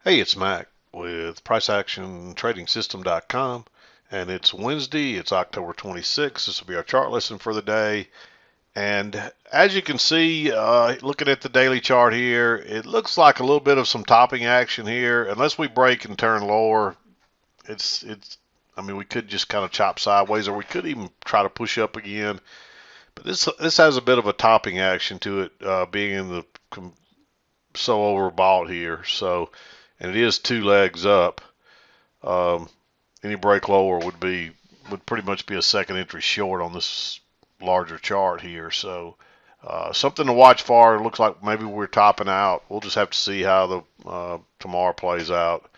Hey, it's Mac with PriceActionTradingSystem.com, and it's Wednesday. It's October 26th. This will be our chart lesson for the day. And as you can see, looking at the daily chart here, it looks like a little bit of some topping action here. Unless we break and turn lower, it's. I mean, we could just kind of chop sideways, or we could even try to push up again. But this has a bit of a topping action to it, being in the so overbought here. So, and it is two legs up. Um, any break lower would pretty much be a second entry short on this larger chart here. So something to watch for. It looks like maybe we're topping out. We'll just have to see how the tomorrow plays out.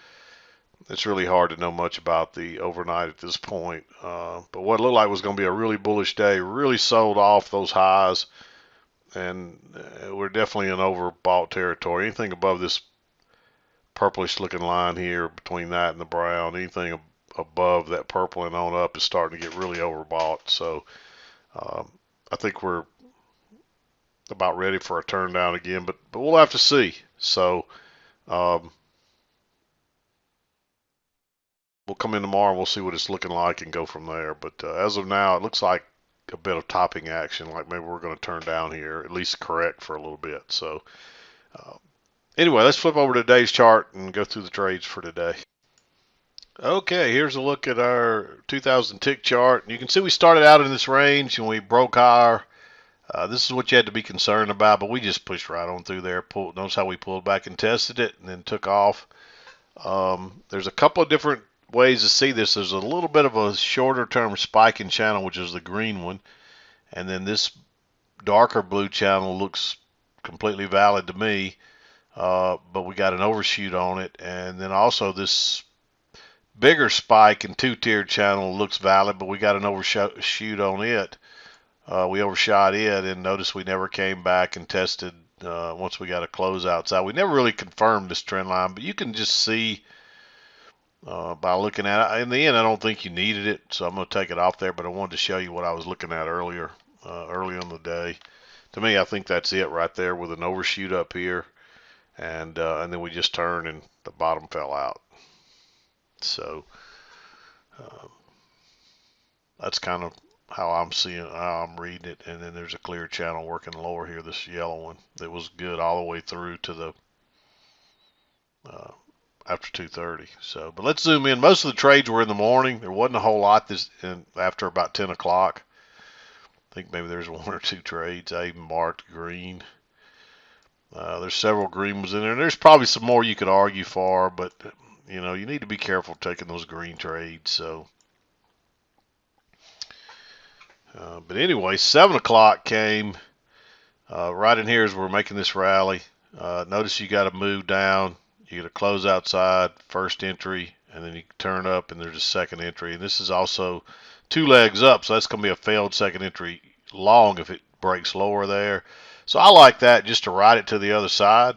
It's really hard to know much about the overnight at this point. But what it looked like was going to be a really bullish day. Really sold off those highs, and we're definitely in overbought territory. Anything above this purplish looking line here between that and the brown, anything above that purple and on up is starting to get really overbought. So um, I think we're about ready for a turn down again, but we'll have to see. So um, we'll come in tomorrow and we'll see what it's looking like and go from there. But as of now, it looks like a bit of topping action, like maybe we're going to turn down here, at least correct for a little bit. So uh, anyway, let's flip over to today's chart and go through the trades for today. Okay, here's a look at our 2000 tick chart. You can see we started out in this range and we broke higher. This is what you had to be concerned about, but we just pushed right on through there. Notice how we pulled back and tested it and then took off. There's a couple of different ways to see this. There's a little bit of a shorter term spiking channel, which is the green one. And then this darker blue channel looks completely valid to me, but we got an overshoot on it. And then also this bigger spike and two-tiered channel looks valid, but we got an overshoot on it. We overshot it, and notice we never came back and tested once we got a close outside. We never really confirmed this trend line, but you can just see by looking at it. In the end, I don't think you needed it, so I'm going to take it off there, but I wanted to show you what I was looking at earlier, early in the day. To me, I think that's it right there with an overshoot up here, and then we just turned and the bottom fell out. So um, that's kind of how I'm reading it. And then there's a clear channel working lower here, this yellow one that was good all the way through to the uh, after 2:30. So, but let's zoom in. Most of the trades were in the morning. There wasn't a whole lot after about 10 o'clock. I think maybe there's one or two trades. I even marked green. There's several green ones in there. And there's probably some more you could argue for, but you need to be careful taking those green trades. So but anyway, 7 o'clock came right in here as we're making this rally. Notice you got to move down. You get a close outside, first entry, and then you turn up, and there's a second entry. And this is also two legs up, so that's going to be a failed second entry long if it breaks lower there. So I like that just to ride it to the other side.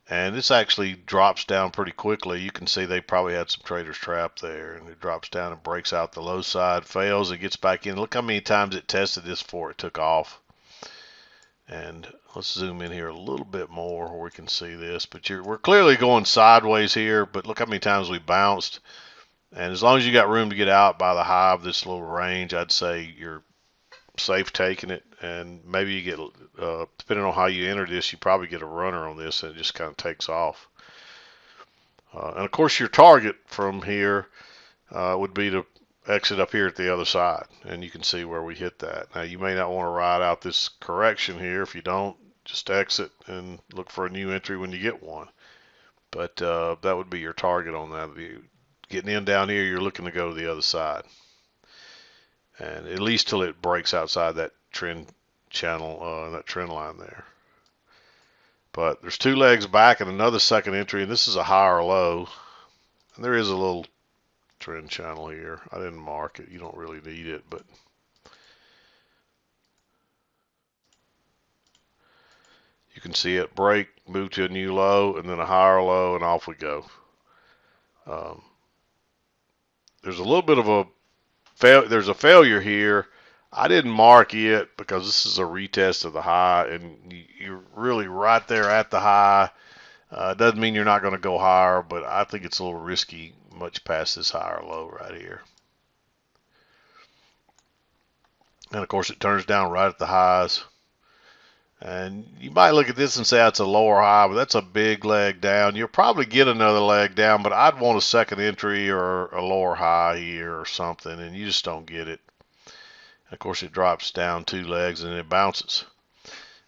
And this actually drops down pretty quickly. You can see they probably had some traders trapped there. And it drops down and breaks out the low side, fails, and gets back in. Look how many times it tested this before it took off. And let's zoom in here a little bit more where we can see this. But we're clearly going sideways here. But look how many times we bounced. And as long as you got room to get out by the high of this little range, I'd say you're safe taking it. And maybe you get, depending on how you enter this, you probably get a runner on this and it just kind of takes off. And of course, your target from here would be to exit up here at the other side. And you can see where we hit that. Now, you may not want to ride out this correction here. If you don't, just exit and look for a new entry when you get one. But that would be your target on that. If you getting in down here, you're looking to go to the other side. And at least till it breaks outside that trend channel, that trend line there. But there's two legs back and another second entry, and this is a higher low. And there is a little trend channel here. I didn't mark it. You don't really need it, but you can see it break, move to a new low, and then a higher low, and off we go. Um, there's a little bit of a there's a failure here. I didn't mark it because this is a retest of the high, and you're really right there at the high. Doesn't mean you're not going to go higher, but I think it's a little risky much past this higher low right here. And of course it turns down right at the highs. And you might look at this and say that's a lower high, but that's a big leg down. You'll probably get another leg down, but I'd want a second entry or a lower high here or something, and you just don't get it. And of course it drops down 2 legs and it bounces.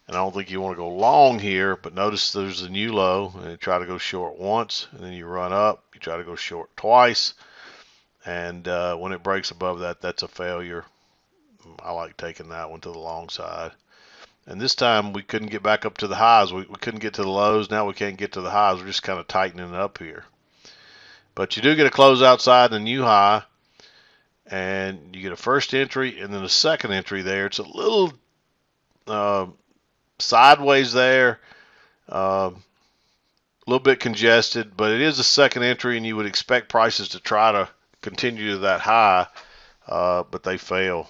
And I don't think you want to go long here, but notice there's a new low, and you try to go short once, and then you run up, you try to go short twice, and when it breaks above that, that's a failure. I like taking that one to the long side. And this time we couldn't get back up to the highs. We couldn't get to the lows. Now we can't get to the highs. We're just kind of tightening it up here. But you do get a close outside and a new high, and you get a first entry and then a second entry there. It's a little sideways there, a little bit congested, but it is a second entry, and you would expect prices to try to continue to that high, but they fail.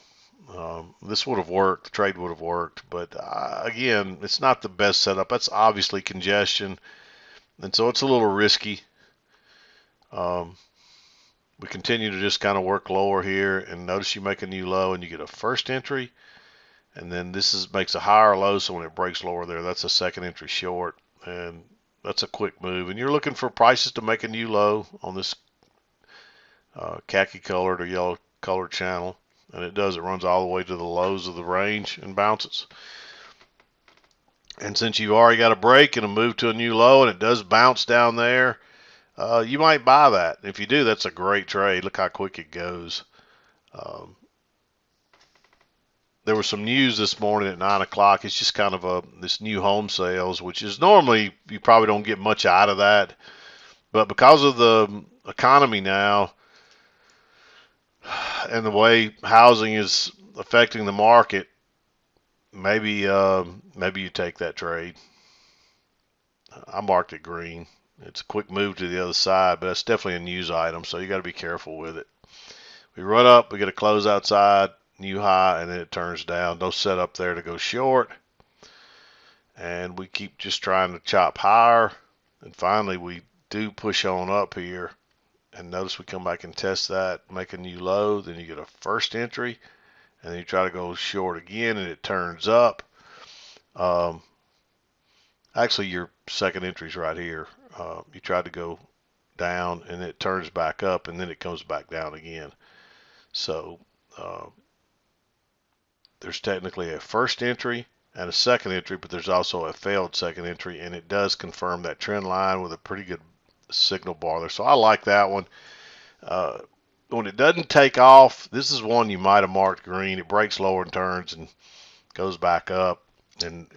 This would have worked, the trade would have worked, but again, it's not the best setup. That's obviously congestion, and so it's a little risky. We continue to just kind of work lower here, and notice you make a new low and you get a first entry, and then this makes a higher low, so when it breaks lower there, that's a second entry short, and that's a quick move. And you're looking for prices to make a new low on this khaki colored or yellow colored channel, and it does. It runs all the way to the lows of the range and bounces. And since you've already got a break and a move to a new low, and it does bounce down there, you might buy that. If you do, that's a great trade. Look how quick it goes. There was some news this morning at 9 o'clock. It's just kind of this new home sales, which is normally you probably don't get much out of that. But because of the economy now and the way housing is affecting the market, maybe you take that trade. I marked it green. It's a quick move to the other side, but it's definitely a news item, so you got to be careful with it. We run up, we get a close outside, new high, and then it turns down. No setup there to go short. And we keep just trying to chop higher. And finally, we do push on up here. And notice we come back and test that, make a new low. Then you get a first entry. And then you try to go short again, and it turns up. Actually, your second entry is right here. You tried to go down, and it turns back up, and then it comes back down again. So there's technically a first entry and a second entry, but there's also a failed second entry, and it does confirm that trend line with a pretty good signal bar there. So I like that one. When it doesn't take off, this is one you might have marked green. It breaks lower and turns and goes back up, and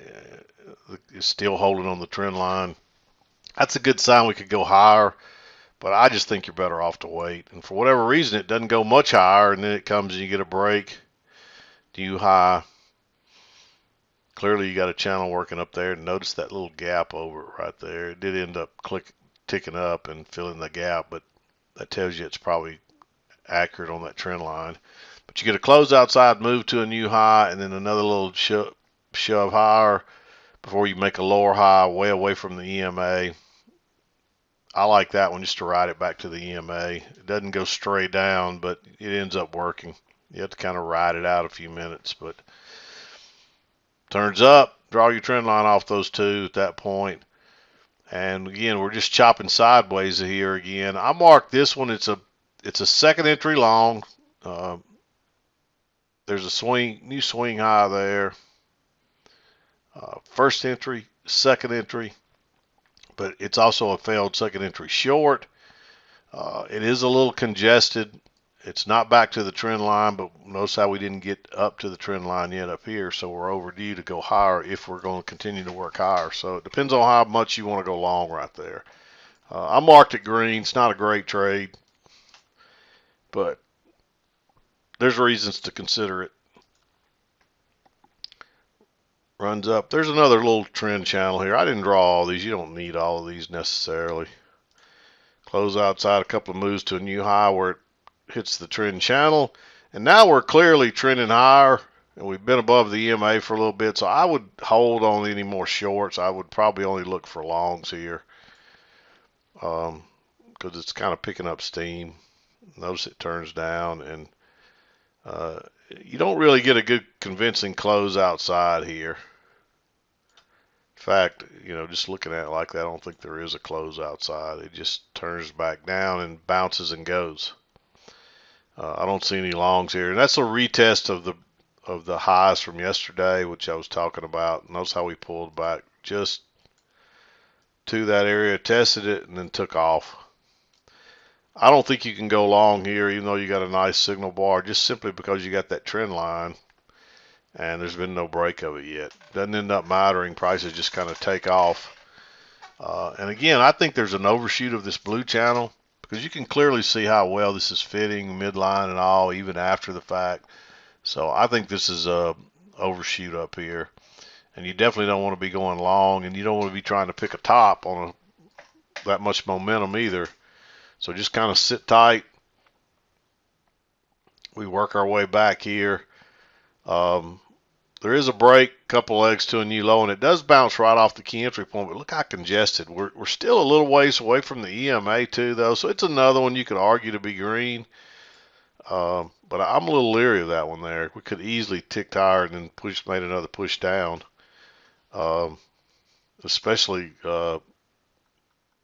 is still holding on the trend line. That's a good sign we could go higher, but I just think you're better off to wait. And for whatever reason, it doesn't go much higher, and then it comes and you get a break, new high. Clearly, you got a channel working up there. Notice that little gap over it right there. It did end up ticking up and filling the gap, but that tells you it's probably accurate on that trend line. But you get a close outside, move to a new high, and then another little shove higher before you make a lower high way away from the EMA. I like that one just to ride it back to the EMA. It doesn't go straight down, but it ends up working. You have to kind of ride it out a few minutes, but turns up, draw your trend line off those two at that point. And again, we're just chopping sideways here again. I marked this one. It's a second entry long. There's a new swing high there. First entry, second entry, but it's also a failed second entry short. It is a little congested. It's not back to the trend line, but notice how we didn't get up to the trend line yet up here, so we're overdue to go higher if we're going to continue to work higher. So it depends on how much you want to go long right there. I marked it green. It's not a great trade, but there's reasons to consider it. Runs up. There's another little trend channel here. I didn't draw all these. You don't need all of these necessarily. Close outside, a couple of moves to a new high where it hits the trend channel. And now we're clearly trending higher, and we've been above the EMA for a little bit. So I would hold on any more shorts. I would probably only look for longs here. because it's kind of picking up steam. Notice it turns down, and uh, you don't really get a good convincing close outside here. In fact, just looking at it like that, I don't think there is a close outside. It just turns back down and bounces and goes. I don't see any longs here, and that's a retest of the highs from yesterday, which I was talking about. Notice how we pulled back just to that area, tested it, and then took off. I don't think you can go long here, even though you got a nice signal bar, just simply because you got that trend line and there's been no break of it yet. Doesn't end up mattering. Prices just kind of take off. And again, I think there's an overshoot of this blue channel because you can clearly see how well this is fitting midline and all, even after the fact. So I think this is a overshoot up here. And you definitely don't want to be going long, and you don't want to be trying to pick a top on that much momentum either. So just kind of sit tight. We work our way back here. There is a break, couple legs to a new low, and it does bounce right off the key entry point, but look how congested. We're still a little ways away from the EMA too, though, so it's another one you could argue to be green. But I'm a little leery of that one there. We could easily tick higher and then made another push down. Especially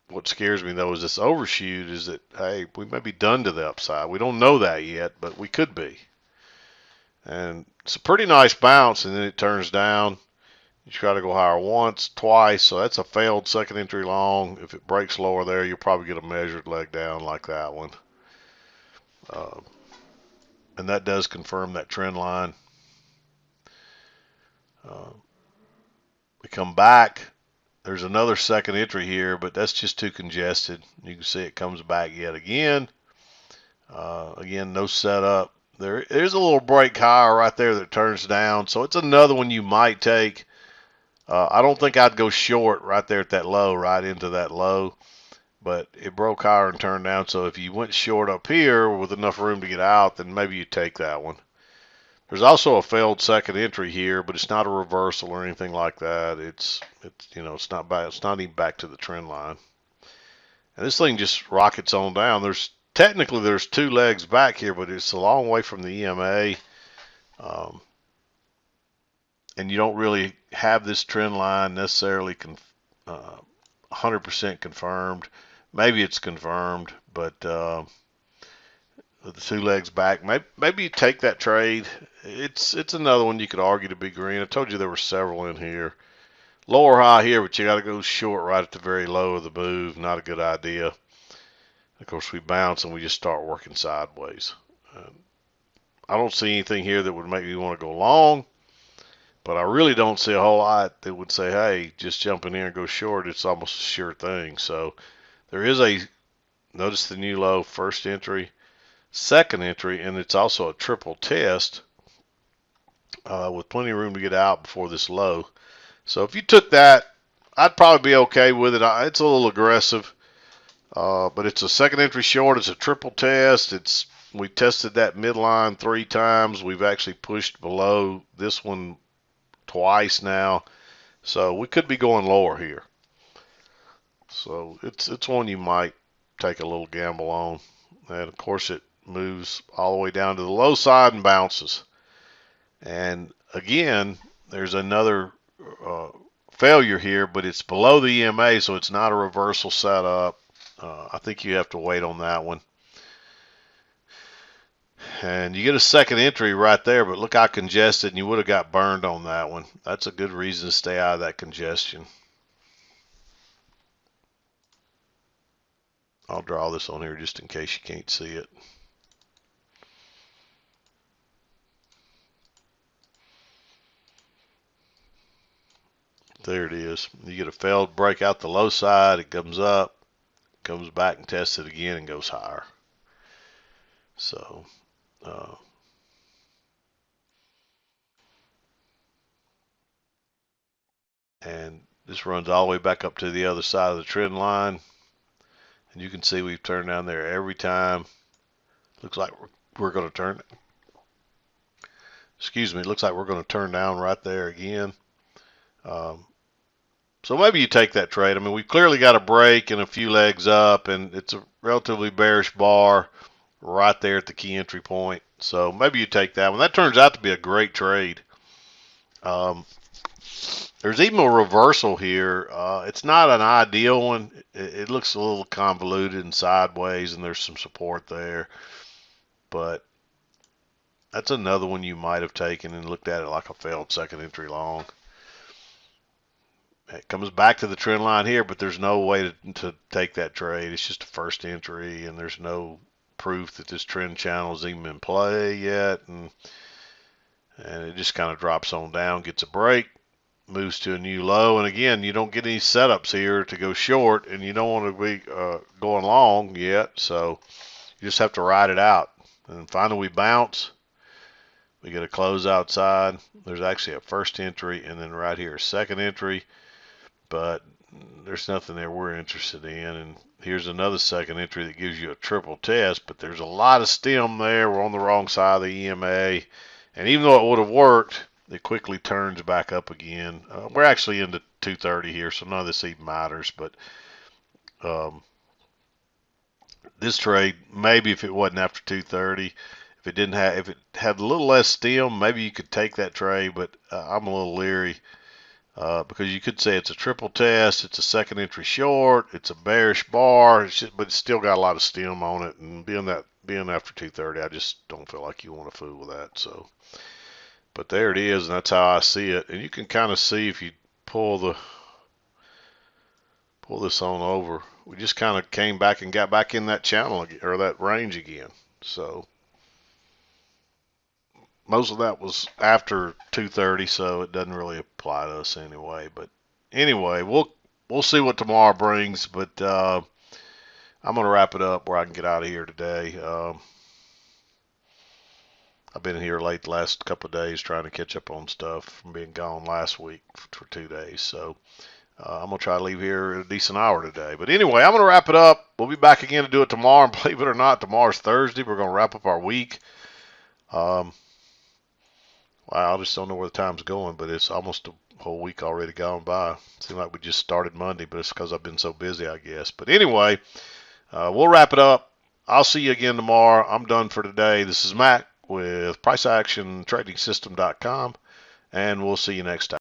what scares me though is this overshoot is that, hey, we may be done to the upside. We don't know that yet, but we could be. And it's a pretty nice bounce, and then it turns down. You try to go higher once, twice, so that's a failed second entry long. If it breaks lower there, you'll probably get a measured leg down like that one. And that does confirm that trend line. We come back. There's another second entry here, but that's just too congested. You can see it comes back yet again. Again, no setup. There's a little break higher right there that turns down, so it's another one you might take. I don't think I'd go short right there at that low, right into that low, but it broke higher and turned down, so if you went short up here with enough room to get out, then maybe you take that one. There's also a failed second entry here, but it's not a reversal or anything like that. It's not back. It's not even back to the trend line. And this thing just rockets on down. Technically there's two legs back here, but it's a long way from the EMA. And you don't really have this trend line necessarily 100% confirmed. Maybe it's confirmed, but with the two legs back, maybe you take that trade. It's another one you could argue to be green. I told you there were several in here. Lower high here, but you got to go short right at the very low of the move. Not a good idea. Of course, we bounce and we just start working sideways. I don't see anything here that would make me want to go long, but I really don't see a whole lot that would say, hey, just jump in here and go short. It's almost a sure thing. So there is notice the new low, first entry, second entry, and it's also a triple test with plenty of room to get out before this low. So if you took that, I'd probably be okay with it. It's a little aggressive. But it's a second entry short. It's a triple test. We tested that midline 3 times. We've actually pushed below this one twice now. So we could be going lower here. So it's one you might take a little gamble on. And of course it moves all the way down to the low side and bounces. And again, there's another failure here, but it's below the EMA, so it's not a reversal setup. I think you have to wait on that one. And you get a second entry right there, but look how congested, and you would have got burned on that one. That's a good reason to stay out of that congestion. I'll draw this on here just in case you can't see it. There it is. You get a failed break out the low side, it comes up, comes back and tests it again and goes higher. So and this runs all the way back up to the other side of the trend line, and you can see we've turned down there every time. Looks like we're going to turn, excuse me, it looks like we're going to turn down right there again. So maybe you take that trade. I mean, we've clearly got a break and a few legs up, and it's a relatively bearish bar right there at the key entry point. So maybe you take that one. That turns out to be a great trade. There's even a reversal here. It's not an ideal one. It looks a little convoluted and sideways, and there's some support there. But that's another one you might have taken and looked at it like a failed second entry long. It comes back to the trend line here, but there's no way to take that trade. It's just a first entry, and there's no proof that this trend channel is even in play yet. And it just kind of drops on down, gets a break, moves to a new low. And again, you don't get any setups here to go short, and you don't want to be going long yet. So you just have to ride it out. And finally we bounce. We get a close outside. There's actually a first entry, and then right here a second entry. But there's nothing there we're interested in. And here's another second entry that gives you a triple test, but there's a lot of stem there. We're on the wrong side of the EMA. And even though it would have worked, it quickly turns back up again. We're actually into 230 here, so none of this even matters. But this trade, maybe if it wasn't after 230, if it had a little less stem, maybe you could take that trade. But I'm a little leery. Because you could say it's a triple test, it's a second entry short, it's a bearish bar, but it's still got a lot of stem on it. And being after 230, I just don't feel like you want to fool with that. So, but there it is, and that's how I see it. And you can kind of see if you pull this on over, we just kind of came back and got back in that channel or that range again. So most of that was after 230, so it doesn't really apply to us anyway. But anyway, we'll see what tomorrow brings. But I'm gonna wrap it up where I can get out of here today. I've been here late the last couple of days trying to catch up on stuff from being gone last week for 2 days. So I'm gonna try to leave here at a decent hour today. But anyway, I'm gonna wrap it up. We'll be back again to do it tomorrow. And believe it or not, tomorrow's Thursday. We're gonna wrap up our week. Wow, I just don't know where the time's going, but it's almost a whole week already gone by. Seems like we just started Monday, but it's because I've been so busy, I guess. But anyway, we'll wrap it up. I'll see you again tomorrow. I'm done for today. This is Mac with PriceActionTradingSystem.com, and we'll see you next time.